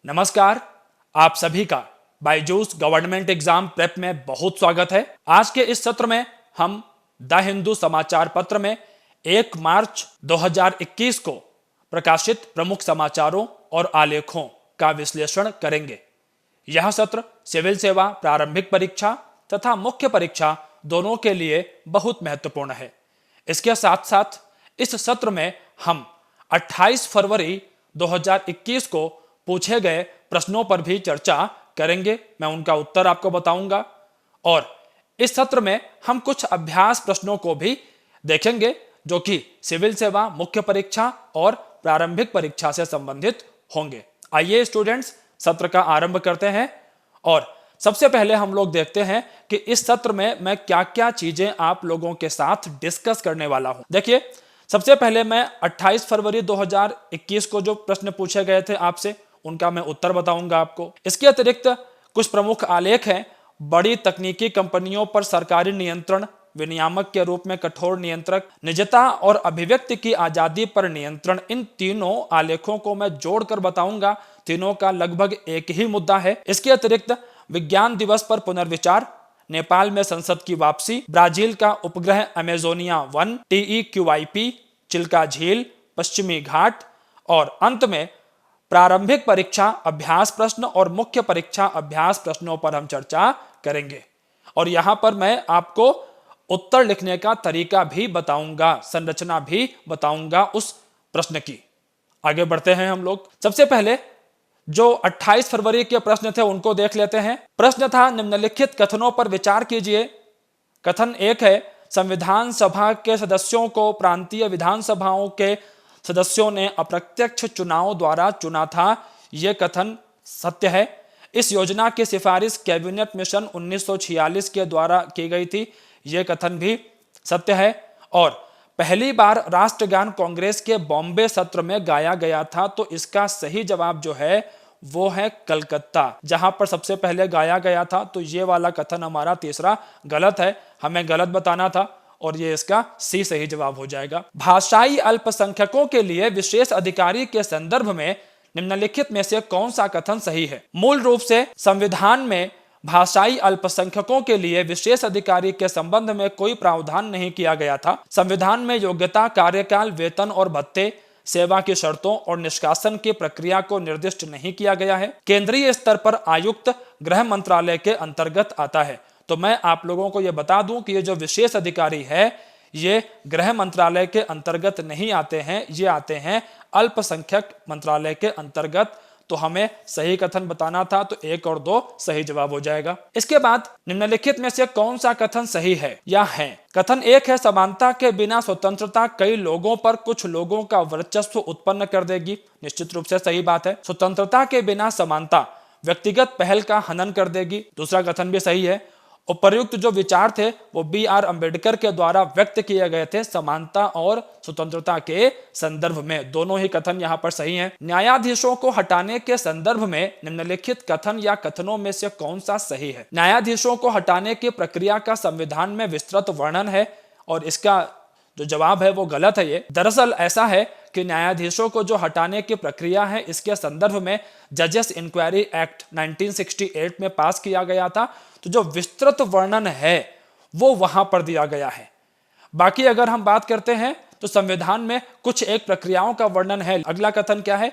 नमस्कार, आप सभी का बायजूस गवर्नमेंट एग्जाम प्रेप में बहुत स्वागत है। आज के इस सत्र में हम द हिंदू समाचार पत्र में 1 मार्च 2021 को प्रकाशित प्रमुख समाचारों और आलेखों का विश्लेषण करेंगे। यह सत्र सिविल सेवा प्रारंभिक परीक्षा तथा मुख्य परीक्षा दोनों के लिए बहुत महत्वपूर्ण है। इसके साथ साथ इस सत्र में हम 28 फरवरी 2021 को पूछे गए प्रश्नों पर भी चर्चा करेंगे। मैं उनका उत्तर आपको बताऊंगा और इस सत्र में हम कुछ अभ्यास प्रश्नों को भी देखेंगे जो कि सिविल सेवा मुख्य परीक्षा और प्रारंभिक परीक्षा से संबंधित होंगे। आइए स्टूडेंट्स, सत्र का आरंभ करते हैं और सबसे पहले हम लोग देखते हैं कि इस सत्र में मैं क्या क्या चीजें आप लोगों के साथ डिस्कस करने वाला हूं। देखिए, सबसे पहले मैं 28 फरवरी 2021 को जो प्रश्न पूछे गए थे आपसे, उनका मैं उत्तर बताऊंगा आपको। इसके अतिरिक्त कुछ प्रमुख आलेख हैं। बड़ी तकनीकी कंपनियों पर सरकारी नियंत्रण, विनियामक के रूप में कठोर नियंत्रक, निजता और अभिव्यक्ति की आजादी पर नियंत्रण, इन तीनों आलेखों को मैं जोड़कर बताऊंगा। तीनों का लगभग एक ही मुद्दा है। इसके अतिरिक्त विज्ञान दिवस पर पुनर्विचार, नेपाल में संसद की वापसी, ब्राजील का उपग्रह अमेजोनिया 1, TEQIP, चिल्का झील, पश्चिमी घाट और अंत में प्रारंभिक परीक्षा अभ्यास प्रश्न और मुख्य परीक्षा अभ्यास प्रश्नों पर हम चर्चा करेंगे। और यहां पर मैं आपको उत्तर लिखने का तरीका भी बताऊंगा, संरचना भी बताऊंगा उस प्रश्न की। आगे बढ़ते हैं हम लोग। सबसे पहले जो 28 फरवरी के प्रश्न थे उनको देख लेते हैं। प्रश्न था, निम्नलिखित कथनों पर विचार कीजिए। कथन 1 है, संविधान सभा के सदस्यों को प्रांतीय विधानसभाओं के सदस्यों ने अप्रत्यक्ष चुनाव द्वारा चुना था। यह कथन सत्य है। इस योजना की सिफारिश कैबिनेट मिशन 1946 के द्वारा की गई थी। यह कथन भी सत्य है। और पहली बार राष्ट्रगान कांग्रेस के बॉम्बे सत्र में गाया गया था, तो इसका सही जवाब जो है वो है कलकत्ता, जहां पर सबसे पहले गाया गया था। तो ये वाला कथन हमारा तीसरा गलत है, हमें गलत बताना था और ये इसका सी सही जवाब हो जाएगा। भाषाई अल्पसंख्यकों के लिए विशेष अधिकारी के संदर्भ में निम्नलिखित में से कौन सा कथन सही है? मूल रूप से संविधान में भाषाई अल्पसंख्यकों के लिए विशेष अधिकारी के संबंध में कोई प्रावधान नहीं किया गया था। संविधान में योग्यता, कार्यकाल, वेतन और भत्ते, सेवा की शर्तों और निष्कासन की प्रक्रिया को निर्दिष्ट नहीं किया गया है। केंद्रीय स्तर पर आयुक्त गृह मंत्रालय के अंतर्गत आता है। तो मैं आप लोगों को यह बता दूं कि ये जो विशेष अधिकारी है ये गृह मंत्रालय के अंतर्गत नहीं आते हैं, ये आते हैं अल्पसंख्यक मंत्रालय के अंतर्गत। तो हमें सही कथन बताना था, तो 1 और 2 सही जवाब हो जाएगा। इसके बाद निम्नलिखित में से कौन सा कथन सही है या है? कथन 1 है, समानता के बिना स्वतंत्रता कई लोगों पर कुछ लोगों का वर्चस्व उत्पन्न कर देगी। निश्चित रूप से सही बात है। स्वतंत्रता के बिना समानता व्यक्तिगत पहल का हनन कर देगी। दूसरा कथन भी सही है। उपर्युक्त जो विचार थे वो BR अंबेडकर के द्वारा व्यक्त किए गए थे समानता और स्वतंत्रता के संदर्भ में। दोनों ही कथन यहाँ पर सही हैं। न्यायाधीशों को हटाने के संदर्भ में निम्नलिखित कथन या कथनों में से कौन सा सही है? न्यायाधीशों को हटाने की प्रक्रिया का संविधान में विस्तृत वर्णन है और इसका जो जवाब है वो गलत है। ये दरअसल ऐसा है कि न्यायाधीशों को जो हटाने की प्रक्रिया है इसके संदर्भ में जजेस इंक्वायरी एक्ट 1968 में पास किया गया था। तो जो विस्तृत वर्णन है वो वहां पर दिया गया है। बाकी अगर हम बात करते हैं तो संविधान में कुछ एक प्रक्रियाओं का वर्णन है। अगला कथन क्या है?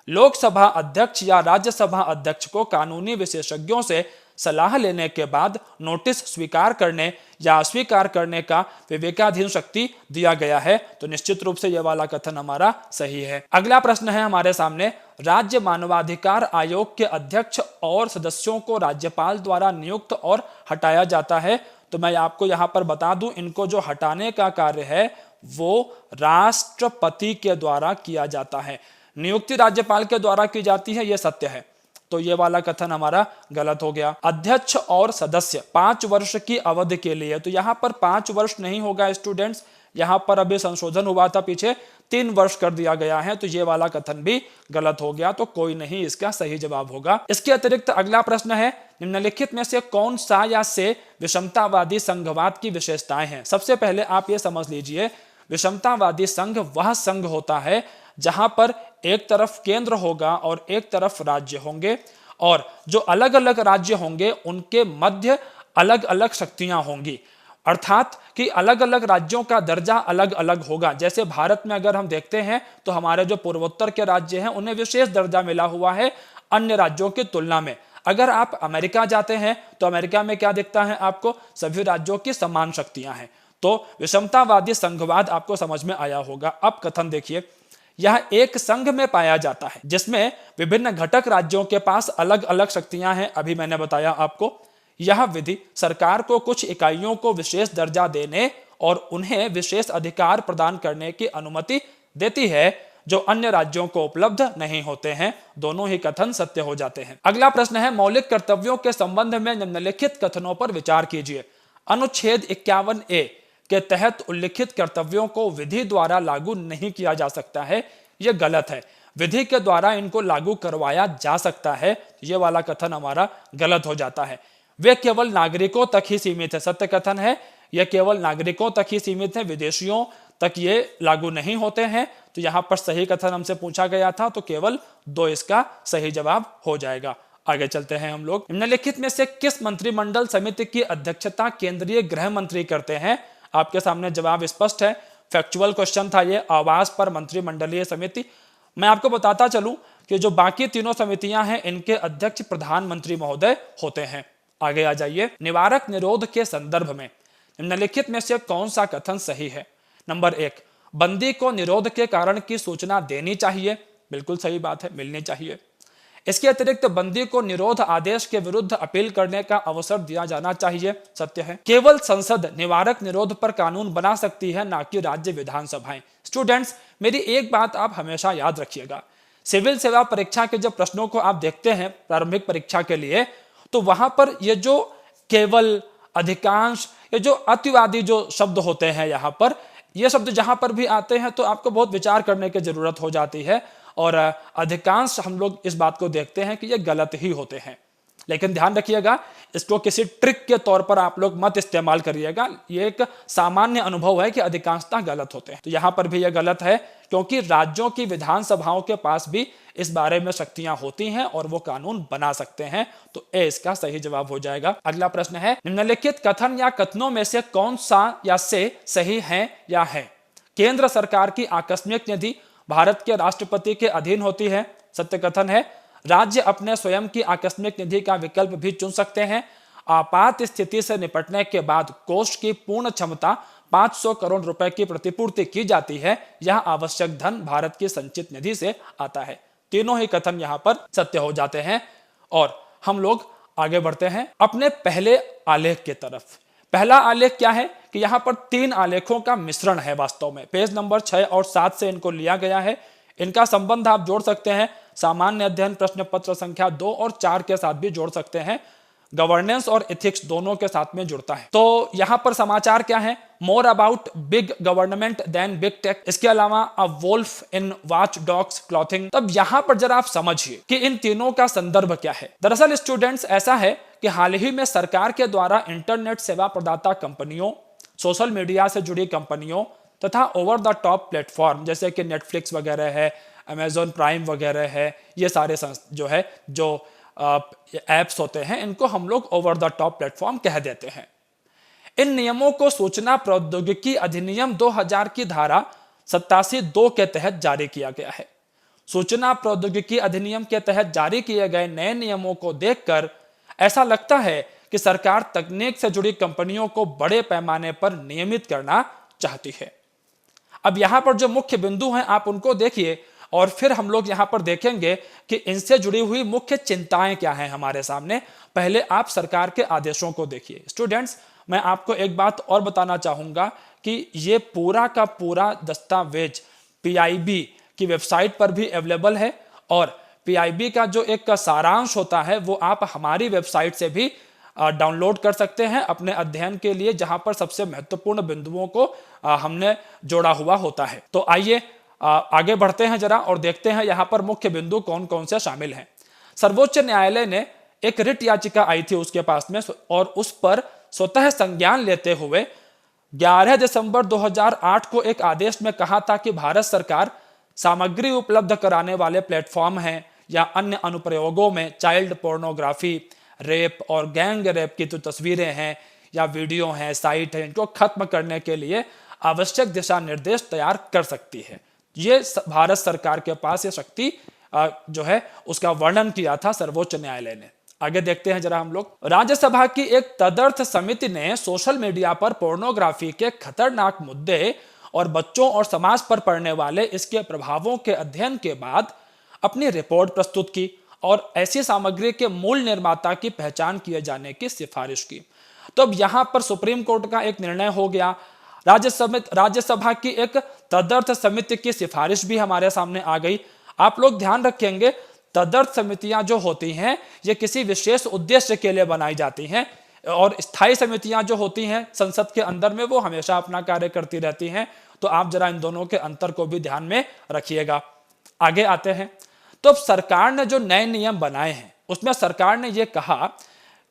लोकसभा अध्यक्ष या राज्यसभा अध्यक्ष को कानूनी विशेषज्ञों से सलाह लेने के बाद नोटिस स्वीकार करने या अस्वीकार करने का विवेकाधीन शक्ति दिया गया है। तो निश्चित रूप से यह वाला कथन हमारा सही है। अगला प्रश्न है हमारे सामने, राज्य मानवाधिकार आयोग के अध्यक्ष और सदस्यों को राज्यपाल द्वारा नियुक्त और हटाया जाता है। तो मैं आपको यहां पर बता दूं, इनको जो हटाने का कार्य है वो राष्ट्रपति के द्वारा किया जाता है। नियुक्ति राज्यपाल के द्वारा की जाती है, यह सत्य है। तो ये वाला कथन हमारा गलत हो गया। अध्यक्ष और सदस्य 5 वर्ष की अवधि के लिए, तो यहां पर 5 वर्ष नहीं होगा स्टूडेंट्स, यहां पर अभी संशोधन हुआ था पीछे, 3 वर्ष कर दिया गया है। तो ये वाला कथन भी गलत हो गया, तो कोई नहीं इसका सही जवाब होगा। इसके अतिरिक्त अगला प्रश्न है, निम्नलिखित में से कौन सा या से विषमतावादी संघवाद की विशेषताएं हैं? सबसे पहले आप ये समझ लीजिए, विषमतावादी संघ वह संघ होता है जहां पर एक तरफ केंद्र होगा और एक तरफ राज्य होंगे, और जो अलग अलग राज्य होंगे उनके मध्य अलग अलग शक्तियां होंगी, अर्थात कि अलग अलग राज्यों का दर्जा अलग अलग होगा। जैसे भारत में अगर हम देखते हैं तो हमारे जो पूर्वोत्तर के राज्य हैं उन्हें विशेष दर्जा मिला हुआ है अन्य राज्यों की तुलना में। अगर आप अमेरिका जाते हैं तो अमेरिका में क्या दिखता है आपको, सभी राज्यों की समान शक्तियां हैं। तो विषमतावादी संघवाद आपको समझ में आया होगा। अब कथन देखिए, यह एक संघ में पाया जाता है जिसमें विभिन्न घटक राज्यों के पास अलग अलग शक्तियां हैं। अभी मैंने बताया आपको, यह विधि सरकार को कुछ इकाइयों को विशेष दर्जा देने और उन्हें विशेष अधिकार प्रदान करने की अनुमति देती है जो अन्य राज्यों को उपलब्ध नहीं होते हैं। दोनों ही कथन सत्य हो जाते हैं। अगला प्रश्न है, मौलिक कर्तव्यों के संबंध में निम्नलिखित कथनों पर विचार कीजिए। अनुच्छेद 51A के तहत उल्लिखित कर्तव्यों को विधि द्वारा लागू नहीं किया जा सकता है, यह गलत है। विधि के द्वारा इनको लागू करवाया जा सकता है, यह वाला कथन हमारा गलत हो जाता है। वे केवल नागरिकों तक ही सीमित है, सत्य कथन है। यह केवल नागरिकों तक ही सीमित है, विदेशियों तक ये लागू नहीं होते हैं। तो यहां पर सही कथन हमसे पूछा गया था, तो केवल 2 इसका सही जवाब हो जाएगा। आगे चलते हैं हम लोग। निम्नलिखित में से किस मंत्रिमंडल समिति की अध्यक्षता केंद्रीय गृह मंत्री करते हैं? आपके सामने जवाब स्पष्ट है, फैक्चुअल क्वेश्चन था ये, आवास पर मंत्रिमंडलीय समिति। मैं आपको बताता चलूं कि जो बाकी तीनों समितियां हैं इनके अध्यक्ष प्रधानमंत्री महोदय होते हैं। आगे आ जाइए। निवारक निरोध के संदर्भ में निम्नलिखित में से कौन सा कथन सही है? नंबर 1, बंदी को निरोध के कारण की सूचना देनी चाहिए। बिल्कुल सही बात है, मिलनी चाहिए। इसके अतिरिक्त बंदी को निरोध आदेश के विरुद्ध अपील करने का अवसर दिया जाना चाहिए। सत्य है। केवल संसद निवारक निरोध पर कानून बना सकती है, ना कि राज्य विधानसभाएं। स्टूडेंट्स, मेरी एक बात आप हमेशा याद रखिएगा, सिविल सेवा परीक्षा के जब प्रश्नों को आप देखते हैं प्रारंभिक परीक्षा के लिए, तो वहां पर ये जो केवल, अधिकांश, ये जो अतिवादी जो शब्द होते हैं, यहां पर ये शब्द जहां पर भी आते हैं तो आपको बहुत विचार करने की जरूरत हो जाती है, और अधिकांश हम लोग इस बात को देखते हैं कि ये गलत ही होते हैं। लेकिन ध्यान रखिएगा, इसको किसी ट्रिक के तौर पर आप लोग मत इस्तेमाल करिएगा। ये एक सामान्य अनुभव है कि अधिकांशतः गलत होते हैं। तो यहां पर भी यह गलत है, क्योंकि राज्यों की विधानसभाओं के पास भी इस बारे में शक्तियां होती हैं और वो कानून बना सकते हैं। तो ए इसका सही जवाब हो जाएगा। अगला प्रश्न है, निम्नलिखित कथन या कथनों में से कौन सा या से सही है या है? केंद्र सरकार की आकस्मिक निधि भारत के राष्ट्रपति के अधीन होती है। सत्य कथन है। राज्य अपने स्वयं की आकस्मिक निधि का विकल्प भी चुन सकते हैं। आपात स्थिति से निपटने के बाद कोष की पूर्ण क्षमता 500 करोड़ रुपए की प्रतिपूर्ति की जाती है। यह आवश्यक धन भारत की संचित निधि से आता है। तीनों ही कथन यहां पर सत्य हो जाते हैं। और हम लोग आगे बढ़ते हैं अपने पहले आलेख की तरफ। पहला आलेख क्या है कि यहां पर 3 आलेखों का मिश्रण है। वास्तव में पेज नंबर 6 और 7 से इनको लिया गया है। इनका संबंध आप जोड़ सकते हैं सामान्य अध्ययन प्रश्न पत्र संख्या 2 और 4 के साथ भी जोड़ सकते हैं। गवर्नेंस और एथिक्स दोनों के साथ में जुड़ता है। तो यहां पर समाचार क्या है? More about big government then big tech. इसके अलावा a wolf in watch dogs clothing. तब यहां पर जरा आप समझिए कि इन तीनों का संदर्भ क्या है। दरअसल स्टूडेंट्स, ऐसा है कि हाल ही में सरकार के द्वारा इंटरनेट सेवा प्रदाता कंपनियों, सोशल मीडिया से जुड़ी कंपनियों तथा ओवर द टॉप प्लेटफॉर्म जैसे कि नेटफ्लिक्स वगैरह है, अमेजॉन प्राइम वगैरह है, ये सारे जो एप्स होते हैं, इनको हम लोग ओवर द टॉप प्लेटफॉर्म कह देते हैं। इन नियमों को सूचना प्रौद्योगिकी अधिनियम 2000 की धारा 87(2) के तहत जारी किया गया है। सूचना प्रौद्योगिकी अधिनियम के तहत जारी किए गए नए नियमों को देखकर ऐसा लगता है कि सरकार तकनीक से जुड़ी कंपनियों को बड़े पैमाने पर नियमित करना चाहती है। अब यहां पर जो मुख्य बिंदु हैं आप उनको देखिए, और फिर हम लोग यहां पर देखेंगे कि इनसे जुड़ी हुई मुख्य चिंताएं क्या हैं हमारे सामने। पहले आप सरकार के आदेशों को देखिए। स्टूडेंट्स, मैं आपको एक बात और बताना चाहूंगा कि ये पूरा का पूरा दस्तावेज पीआईबी की वेबसाइट पर भी अवेलेबल है, और पीआईबी का जो एक सारांश होता है वो आप हमारी वेबसाइट से भी डाउनलोड कर सकते हैं अपने अध्ययन के लिए, जहां पर सबसे महत्वपूर्ण बिंदुओं को हमने जोड़ा हुआ होता है। तो आइए आगे बढ़ते हैं जरा और देखते हैं यहां पर मुख्य बिंदु कौन कौन से शामिल हैं। सर्वोच्च न्यायालय ने एक रिट याचिका आई थी उसके पास में, और उस पर स्वतः संज्ञान लेते हुए 11 दिसंबर 2008 को एक आदेश में कहा था कि भारत सरकार सामग्री उपलब्ध कराने वाले प्लेटफॉर्म हैं या अन्य अनुप्रयोगों में चाइल्ड पोर्नोग्राफी, रेप और गैंग रेप की जो तस्वीरें हैं या वीडियो हैं, साइट है, इनको खत्म करने के लिए आवश्यक दिशा निर्देश तैयार कर सकती है। ये भारत सरकार के पास ये शक्ति जो है उसका वर्णन किया था सर्वोच्च न्यायालय ने। आगे देखते हैं जरा हम लोग। राज्यसभा की एक तदर्थ समिति ने सोशल मीडिया पर पोर्नोग्राफी के खतरनाक मुद्दे और बच्चों और समाज पर पड़ने वाले इसके प्रभावों के अध्ययन के बाद अपनी रिपोर्ट प्रस्तुत की और ऐसी सामग्री के मूल निर्माता की पहचान किए जाने की सिफारिश की। तो अब यहां पर सुप्रीम कोर्ट का एक निर्णय हो गया, राज्यसभा की एक तदर्थ समिति की सिफारिश भी हमारे सामने आ गई। आप लोग ध्यान रखेंगे, तदर्थ समितियां जो होती हैं ये किसी विशेष उद्देश्य के लिए बनाई जाती हैं और स्थायी समितियां जो होती हैं संसद के अंदर में वो हमेशा अपना कार्य करती रहती हैं। तो आप जरा इन दोनों के अंतर को भी ध्यान में रखिएगा। आगे आते हैं। तो अब सरकार ने जो नए नियम बनाए हैं उसमें सरकार ने यह कहा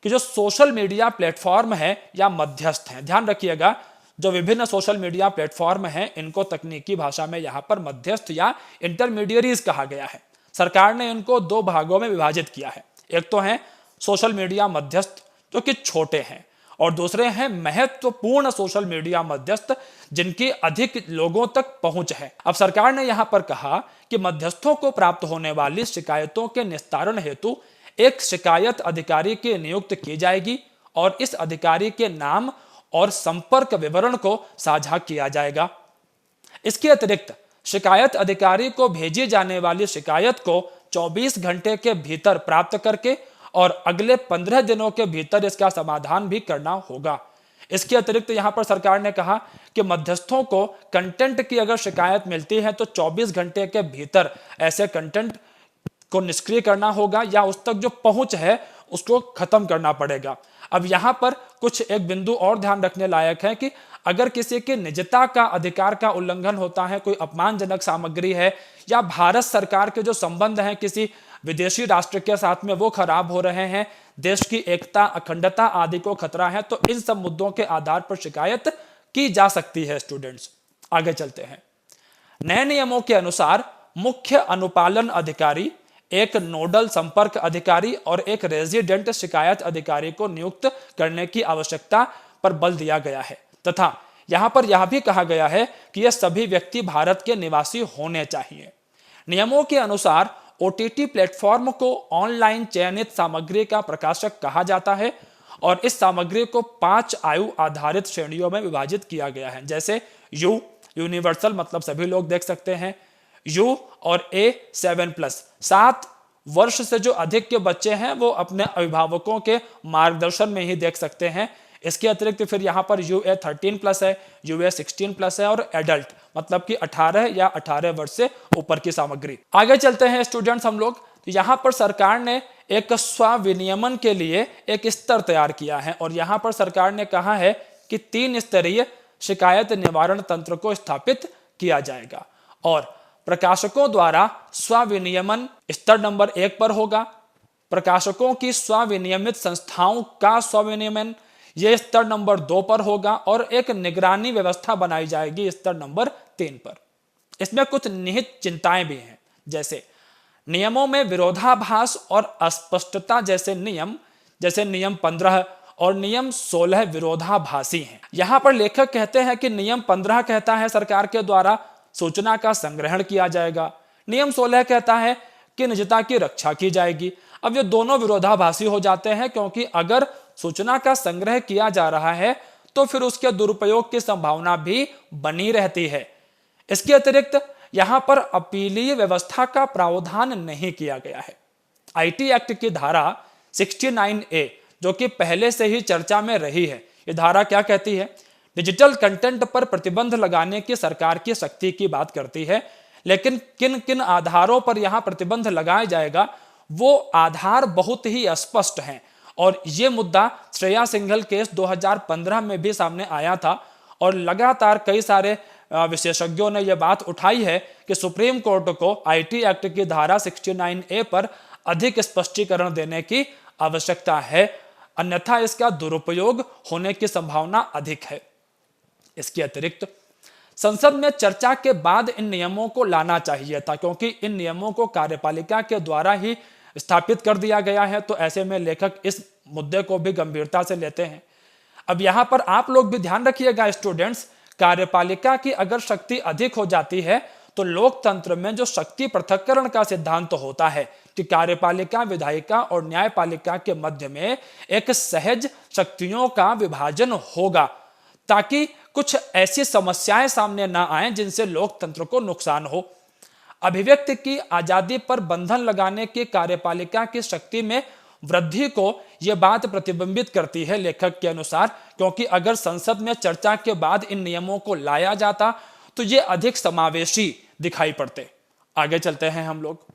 कि जो सोशल मीडिया प्लेटफॉर्म है या मध्यस्थ हैं, ध्यान रखिएगा, जो विभिन्न सोशल मीडिया प्लेटफॉर्म हैं इनको तकनीकी भाषा में यहां पर मध्यस्थ या इंटरमीडियरीज कहा गया है। सरकार ने इनको दो भागों में विभाजित किया है। एक तो है सोशल मीडिया मध्यस्थ जो कि छोटे हैं और दूसरे हैं महत्वपूर्ण सोशल मीडिया मध्यस्थ जिनकी अधिक लोगों तक पहुंच है। अब सरकार ने यहां पर कहा कि मध्यस्थों को प्राप्त होने वाली शिकायतों के निस्तारण हेतु एक शिकायत अधिकारी की नियुक्त की जाएगी और इस अधिकारी के नाम और संपर्क विवरण को साझा किया जाएगा। इसके अतिरिक्त शिकायत अधिकारी को भेजी जाने वाली शिकायत को 24 घंटे के भीतर प्राप्त करके और अगले 15 दिनों के भीतर इसका समाधान भी करना होगा। इसके अतिरिक्त यहां पर सरकार ने कहा कि मध्यस्थों को कंटेंट की अगर शिकायत मिलती है तो 24 घंटे के भीतर ऐसे कंटेंट को निष्क्रिय करना होगा या उस तक जो पहुंच है उसको खत्म करना पड़ेगा। अब यहां पर कुछ एक बिंदु और ध्यान रखने लायक है कि अगर किसी की निजता का अधिकार का उल्लंघन होता है, कोई अपमानजनक सामग्री है या भारत सरकार के जो संबंध हैं किसी विदेशी राष्ट्र के साथ में वो खराब हो रहे हैं, देश की एकता, अखंडता आदि को खतरा है, तो इन सब मुद्दों के आधार पर शिकायत की जा सकती है। स्टूडेंट्स आगे चलते हैं। नए नियमों के अनुसार मुख्य अनुपालन अधिकारी, एक नोडल संपर्क अधिकारी और एक रेजिडेंट शिकायत अधिकारी को नियुक्त करने की आवश्यकता पर बल दिया गया है तथा यहां पर यह भी कहा गया है कि यह सभी व्यक्ति भारत के निवासी होने चाहिए। नियमों के अनुसार ओटीटी प्लेटफॉर्म को ऑनलाइन चयनित सामग्री का प्रकाशक कहा जाता है और इस सामग्री को 5 आयु आधारित श्रेणियों में विभाजित किया गया है। जैसे यू यूनिवर्सल, मतलब सभी लोग देख सकते हैं, यू और ए 7+, 7 वर्ष से जो अधिक के बच्चे हैं वो अपने अभिभावकों के मार्गदर्शन में ही देख सकते हैं। इसके अतिरिक्त फिर यहाँ पर यूए 13+ है, यूए 16+ है और एडल्ट मतलब कि 18 या 18 वर्ष से ऊपर की सामग्री। आगे चलते हैं स्टूडेंट्स हम लोग। यहाँ पर सरकार ने एक स्वविनियमन के लिए एक स्तर तैयार किया है और यहाँ पर सरकार ने कहा है कि 3 स्तरीय शिकायत निवारण तंत्र को स्थापित किया जाएगा और प्रकाशकों द्वारा स्वविनियमन स्तर नंबर 1 पर होगा। प्रकाशकों की स्वविनियमित संस्थाओं का स्वविनियमन यह स्तर नंबर 2 पर होगा और एक निगरानी व्यवस्था बनाई जाएगी स्तर नंबर 3 पर। इसमें कुछ निहित चिंताएं भी हैं, जैसे नियमों में विरोधाभास और अस्पष्टता जैसे नियम 15 और नियम 16 विरोधाभासी हैं। यहां पर लेखक कहते हैं कि नियम 15 कहता है सरकार के द्वारा सूचना का संग्रहण किया जाएगा, नियम 16 कहता है कि निजता की रक्षा की जाएगी। अब ये दोनों विरोधाभासी हो जाते हैं क्योंकि अगर सूचना का संग्रह किया जा रहा है तो फिर उसके दुरुपयोग की संभावना भी बनी रहती है। इसके अतिरिक्त यहां पर अपीलीय व्यवस्था का प्रावधान नहीं किया गया है। आईटी एक्ट की धारा 69A जो कि पहले से ही चर्चा में रही है, ये धारा क्या कहती है? डिजिटल कंटेंट पर प्रतिबंध लगाने की सरकार की शक्ति की बात करती है, लेकिन किन किन आधारों पर यहां प्रतिबंध लगाया जाएगा वो आधार बहुत ही अस्पष्ट हैं और ये मुद्दा श्रेया सिंघल केस 2015 में भी सामने आया था और लगातार कई सारे विशेषज्ञों ने यह बात उठाई है कि सुप्रीम कोर्ट को आईटी एक्ट की धारा 69A पर अधिक स्पष्टीकरण देने की आवश्यकता है, अन्यथा इसका दुरुपयोग होने की संभावना अधिक है। इसके अतिरिक्त संसद में चर्चा के बाद इन नियमों को लाना चाहिए था, क्योंकि इन नियमों को कार्यपालिका के द्वारा ही स्थापित कर दिया गया है। तो ऐसे में लेखक इस मुद्दे को भी गंभीरता से लेते हैं। अब यहां पर आप लोग भी ध्यान रखिएगा स्टूडेंट्स, कार्यपालिका की अगर शक्ति अधिक हो जाती है तो लोकतंत्र में जो शक्ति पृथक्करण का सिद्धांत होता है कि कार्यपालिका, विधायिका और न्यायपालिका के मध्य में एक सहज शक्तियों का विभाजन होगा, ताकि कुछ ऐसी समस्याएं सामने ना आए जिनसे लोकतंत्र को नुकसान हो। अभिव्यक्ति की आजादी पर बंधन लगाने की कार्यपालिका की शक्ति में वृद्धि को यह बात प्रतिबिंबित करती है लेखक के अनुसार, क्योंकि अगर संसद में चर्चा के बाद इन नियमों को लाया जाता तो ये अधिक समावेशी दिखाई पड़ते। आगे चलते हैं हम लोग।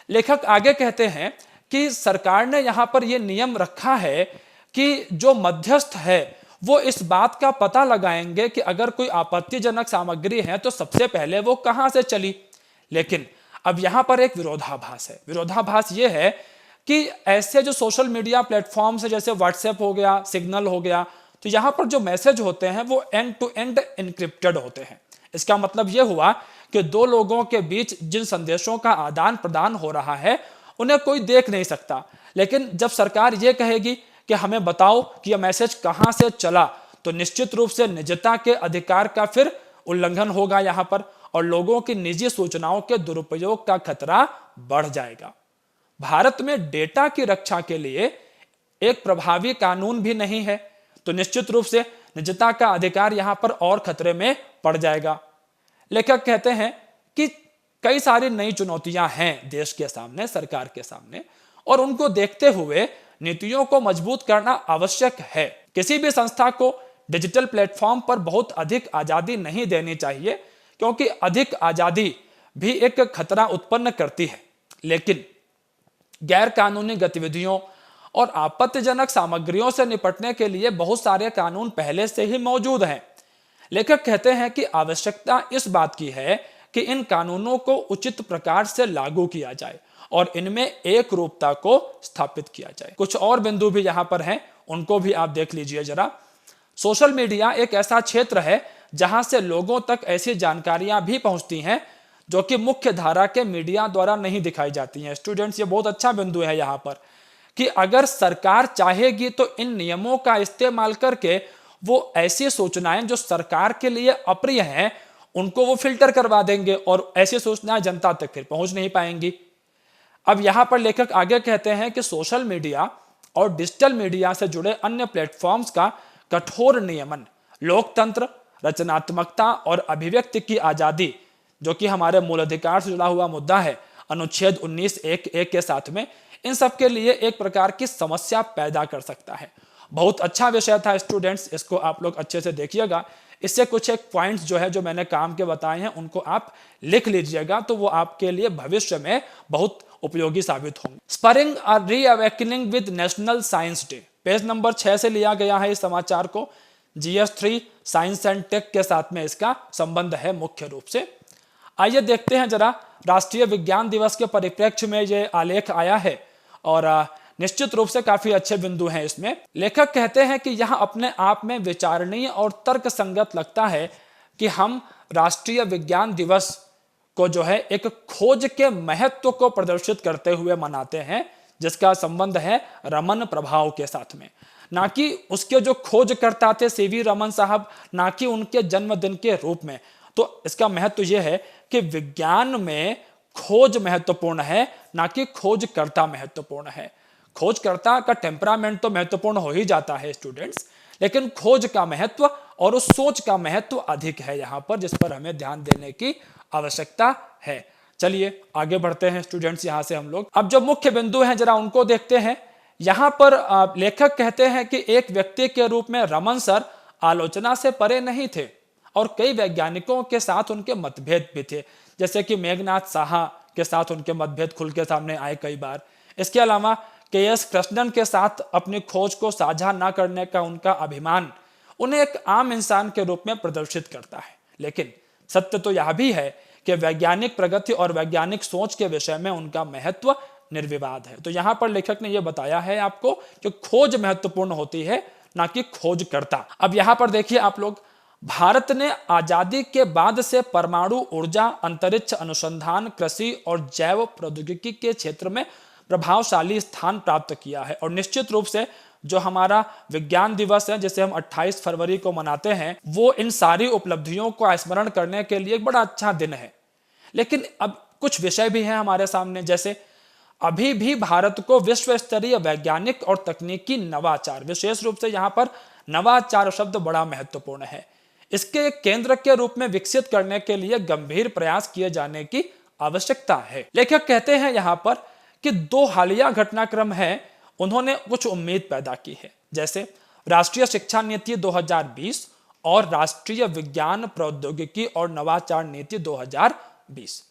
लेखक आगे कहते हैं कि सरकार ने यहां पर यह नियम रखा है कि जो मध्यस्थ है वो इस बात का पता लगाएंगे कि अगर कोई आपत्तिजनक सामग्री है तो सबसे पहले वो कहां से चली। लेकिन अब यहां पर एक विरोधाभास है। विरोधाभास ये है कि ऐसे जो सोशल मीडिया प्लेटफॉर्म्स है जैसे व्हाट्सएप हो गया, सिग्नल हो गया, तो यहां पर जो मैसेज होते हैं वो एंड टू एंड एन्क्रिप्टेड होते हैं। इसका मतलब यह हुआ कि दो लोगों के बीच जिन संदेशों का आदान प्रदान हो रहा है उन्हें कोई देख नहीं सकता। लेकिन जब सरकार यह कहेगी कि हमें बताओ कि यह मैसेज कहां से चला, तो निश्चित रूप से निजता के अधिकार का फिर उल्लंघन होगा यहां पर, और लोगों की निजी सूचनाओं के दुरुपयोग का खतरा बढ़ जाएगा। भारत में डेटा की रक्षा के लिए एक प्रभावी कानून भी नहीं है, तो निश्चित रूप से निजता का अधिकार यहां पर और खतरे में पड़ जाएगा। लेखक कहते हैं कि कई सारी नई चुनौतियां हैं देश के सामने, सरकार के सामने, और उनको देखते हुए नीतियों को मजबूत करना आवश्यक है। किसी भी संस्था को डिजिटल प्लेटफॉर्म पर बहुत अधिक आजादी नहीं देनी चाहिए, क्योंकि अधिक आजादी भी एक खतरा उत्पन्न करती है। लेकिन गैर कानूनी गतिविधियों और आपत्तिजनक सामग्रियों से निपटने के लिए बहुत सारे कानून पहले से ही मौजूद हैं। लेखक कहते हैं कि आवश्यकता इस बात की है कि इन कानूनों को उचित प्रकार से लागू किया जाए और इनमें एक रूपता को स्थापित किया जाए। कुछ और बिंदु भी यहां पर हैं, उनको भी आप देख लीजिए जरा। सोशल मीडिया एक ऐसा क्षेत्र है जहां से लोगों तक ऐसी जानकारियां भी पहुंचती हैं जो कि मुख्य धारा के मीडिया द्वारा नहीं दिखाई जाती हैं। स्टूडेंट्स, ये बहुत अच्छा बिंदु है यहां पर कि अगर सरकार चाहेगी तो इन नियमों का इस्तेमाल करके वो ऐसी सूचनाएं जो सरकार के लिए अप्रिय हैं उनको वो फिल्टर करवा देंगे और ऐसी सूचनाएं जनता तक फिर पहुंच नहीं पाएंगी। अब यहां पर लेखक आगे कहते हैं कि सोशल मीडिया और डिजिटल मीडिया से जुड़े अन्य प्लेटफॉर्म्स का कठोर नियमन लोकतंत्र, रचनात्मकता और अभिव्यक्ति की आजादी, जो कि हमारे मूल अधिकार से जुड़ा हुआ मुद्दा है अनुच्छेद 19(1)(1) के साथ में, इन सब के लिए एक प्रकार की समस्या पैदा कर सकता है। बहुत अच्छा विषय था स्टूडेंट्स, इसको आप लोग अच्छे से देखिएगा। इससे कुछ एक पॉइंट्स जो है जो मैंने काम के बताए हैं उनको आप लिख लीजिएगा, तो वो आपके लिए भविष्य में बहुत उपयोगी साबित होंगे। Spurring a reawakening with national science day, page number 6 से लिया गया है इस समाचार को। GS3 साइंस एंड टेक के साथ में इसका संबंध है मुख्य रूप से। आइए देखते हैं जरा, राष्ट्रीय विज्ञान दिवस के परिप्रेक्ष्य में ये आलेख आया है और निश्चित रूप से काफी अच्छे बिंदु हैं इसमें। लेखक कहते हैं कि यह अपने आप में विचारणीय और तर्कसंगत लगता है कि हम राष्ट्रीय विज्ञान दिवस को जो है एक खोज के महत्व को प्रदर्शित करते हुए मनाते हैं, जिसका संबंध है रमन प्रभाव के साथ में, ना कि उसके जो खोजकर्ता थे CV रमन साहब, ना कि उनके जन्मदिन के रूप में। तो इसका महत्व यह है कि विज्ञान में खोज महत्वपूर्ण है, ना कि खोजकर्ता महत्वपूर्ण है। खोजकर्ता का टेम्परामेंट तो महत्वपूर्ण हो ही जाता है स्टूडेंट्स, लेकिन खोज का महत्व और उस सोच का महत्व अधिक है यहां पर, जिस पर हमें ध्यान देने की आवश्यकता है। चलिए आगे बढ़ते हैं स्टूडेंट्स, यहां से हम लोग अब जो मुख्य बिंदु हैं जरा उनको देखते हैं। यहां पर लेखक कहते हैं कि एक व्यक्ति के रूप में रमन सर आलोचना से परे नहीं थे और कई वैज्ञानिकों के साथ उनके मतभेद भी थे, जैसे कि मेघनाथ साहा के साथ उनके मतभेद खुल के सामने आए कई बार। इसके अलावा KS कृष्णन के साथ अपनी खोज को साझा न करने का उनका अभिमान उन्हें एक आम इंसान के रूप में प्रदर्शित करता है। लेकिन सत्य तो यह भी है कि वैज्ञानिक प्रगति और वैज्ञानिक सोच के विषय में उनका महत्व निर्विवाद है। तो यहां पर लेखक ने यह बताया है आपको कि खोज महत्वपूर्ण होती है, ना कि खोजकर्ता। अब यहां पर देखिए आप लोग, भारत ने आजादी के बाद से परमाणु ऊर्जा, अंतरिक्ष अनुसंधान, कृषि और जैव प्रौद्योगिकी के क्षेत्र में प्रभावशाली स्थान प्राप्त किया है। और निश्चित रूप से जो हमारा विज्ञान दिवस है, जिसे हम 28 फरवरी को मनाते हैं, वो इन सारी उपलब्धियों को स्मरण करने के लिए एक बड़ा अच्छा दिन है। लेकिन अब कुछ विषय भी हैं हमारे सामने, जैसे अभी भी भारत को विश्व स्तरीय वैज्ञानिक और तकनीकी नवाचार, विशेष रूप से यहाँ पर नवाचार शब्द बड़ा महत्वपूर्ण है, इसके एक केंद्र के रूप में विकसित करने के लिए गंभीर प्रयास किए जाने की आवश्यकता है। लेखक कहते हैं यहाँ पर कि दो हालिया घटनाक्रम है, उन्होंने कुछ उम्मीद पैदा की है, जैसे राष्ट्रीय शिक्षा नीति 2020 और राष्ट्रीय विज्ञान प्रौद्योगिकी और नवाचार नीति 2020।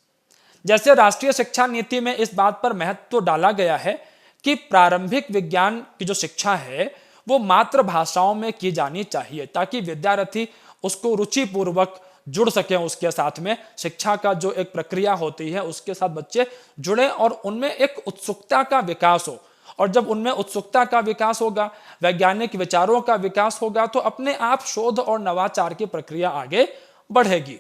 जैसे राष्ट्रीय शिक्षा नीति में इस बात पर महत्व डाला गया है कि प्रारंभिक विज्ञान की जो शिक्षा है वो मातृभाषाओं में की जानी चाहिए, ताकि विद्यार्थी उसको रुचिपूर्वक जुड़ सके, उसके साथ में शिक्षा का जो एक प्रक्रिया होती है उसके साथ बच्चे जुड़े और उनमें एक उत्सुकता का विकास हो। और जब उनमें उत्सुकता का विकास होगा, वैज्ञानिक विचारों का विकास होगा, तो अपने आप शोध और नवाचार की प्रक्रिया आगे बढ़ेगी।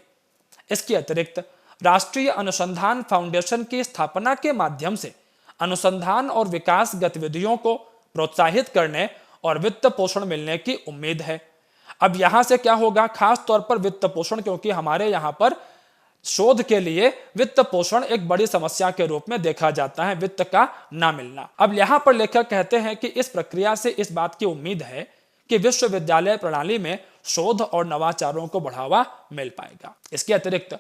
इसके अतिरिक्त राष्ट्रीय अनुसंधान फाउंडेशन की स्थापना के माध्यम से अनुसंधान और विकास गतिविधियों को प्रोत्साहित करने और वित्त पोषण मिलने की उम्मीद है। अब यहां से क्या होगा, खास तौर पर वित्त पोषण, क्योंकि हमारे यहां पर शोध के लिए वित्त पोषण एक बड़ी समस्या के रूप में देखा जाता है, वित्त का ना मिलना। अब यहां पर लेखक कहते हैं कि इस प्रक्रिया से इस बात की उम्मीद है कि विश्वविद्यालय प्रणाली में शोध और नवाचारों को बढ़ावा मिल पाएगा। इसके अतिरिक्त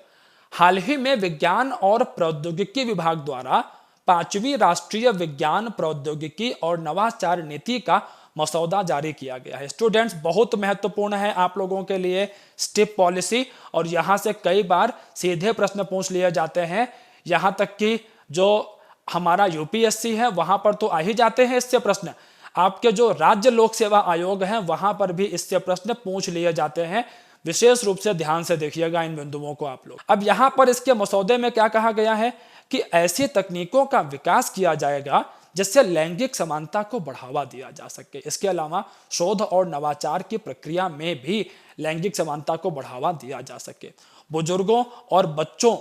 हाल ही में विज्ञान और प्रौद्योगिकी विभाग द्वारा 5वीं राष्ट्रीय विज्ञान प्रौद्योगिकी और नवाचार नीति का मसौदा जारी किया गया है। स्टूडेंट्स, बहुत महत्वपूर्ण है आप लोगों के लिए स्टिप पॉलिसी, और यहाँ से कई बार सीधे प्रश्न पूछ लिए जाते हैं। यहाँ तक कि जो हमारा यूपीएससी है वहां पर तो आ ही जाते हैं इससे प्रश्न, आपके जो राज्य लोक सेवा आयोग है वहां पर भी इससे प्रश्न पूछ लिए जाते हैं। विशेष रूप से ध्यान से देखिएगा इन बिंदुओं को आप लोग। अब यहाँ पर इसके मसौदे में क्या कहा गया है कि ऐसी तकनीकों का विकास किया जाएगा जिससे लैंगिक समानता को बढ़ावा दिया जा सके। इसके अलावा शोध और नवाचार की प्रक्रिया में भी लैंगिक समानता को बढ़ावा दिया जा सके। बुजुर्गों और बच्चों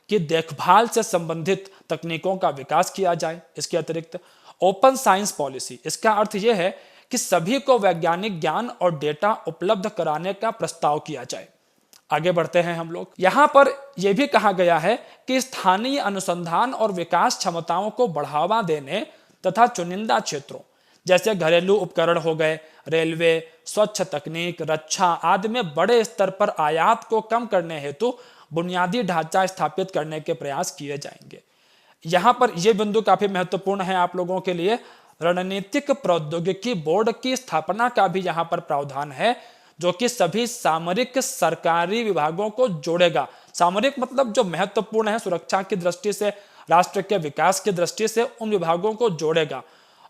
की देखभाल से संबंधित तकनीकों का विकास किया जाए। इसके अतिरिक्त ओपन साइंस पॉलिसी, इसका अर्थ यह है कि सभी को वैज्ञानिक ज्ञान और डेटा उपलब्ध कराने का प्रस्ताव किया जाए। आगे बढ़ते हैं हम लोग। यहां पर यह भी कहा गया है कि स्थानीय अनुसंधान और विकास क्षमताओं को बढ़ावा देने तथा चुनिंदा क्षेत्रों जैसे घरेलू उपकरण हो गए, रेलवे, स्वच्छ तकनीक, रक्षा आदि में बड़े स्तर पर आयात को कम करने हेतु बुनियादी ढांचा स्थापित करने के प्रयास किए जाएंगे। यहां पर यह बिंदु काफी महत्वपूर्ण है आप लोगों के लिए। रणनीतिक प्रौद्योगिकी बोर्ड की स्थापना का भी यहां पर प्रावधान है, जो कि सभी सामरिक सरकारी विभागों को जोड़ेगा। सामरिक मतलब जो महत्वपूर्ण है सुरक्षा की दृष्टि से, राष्ट्र के विकास की दृष्टि से, उन विभागों को जोड़ेगा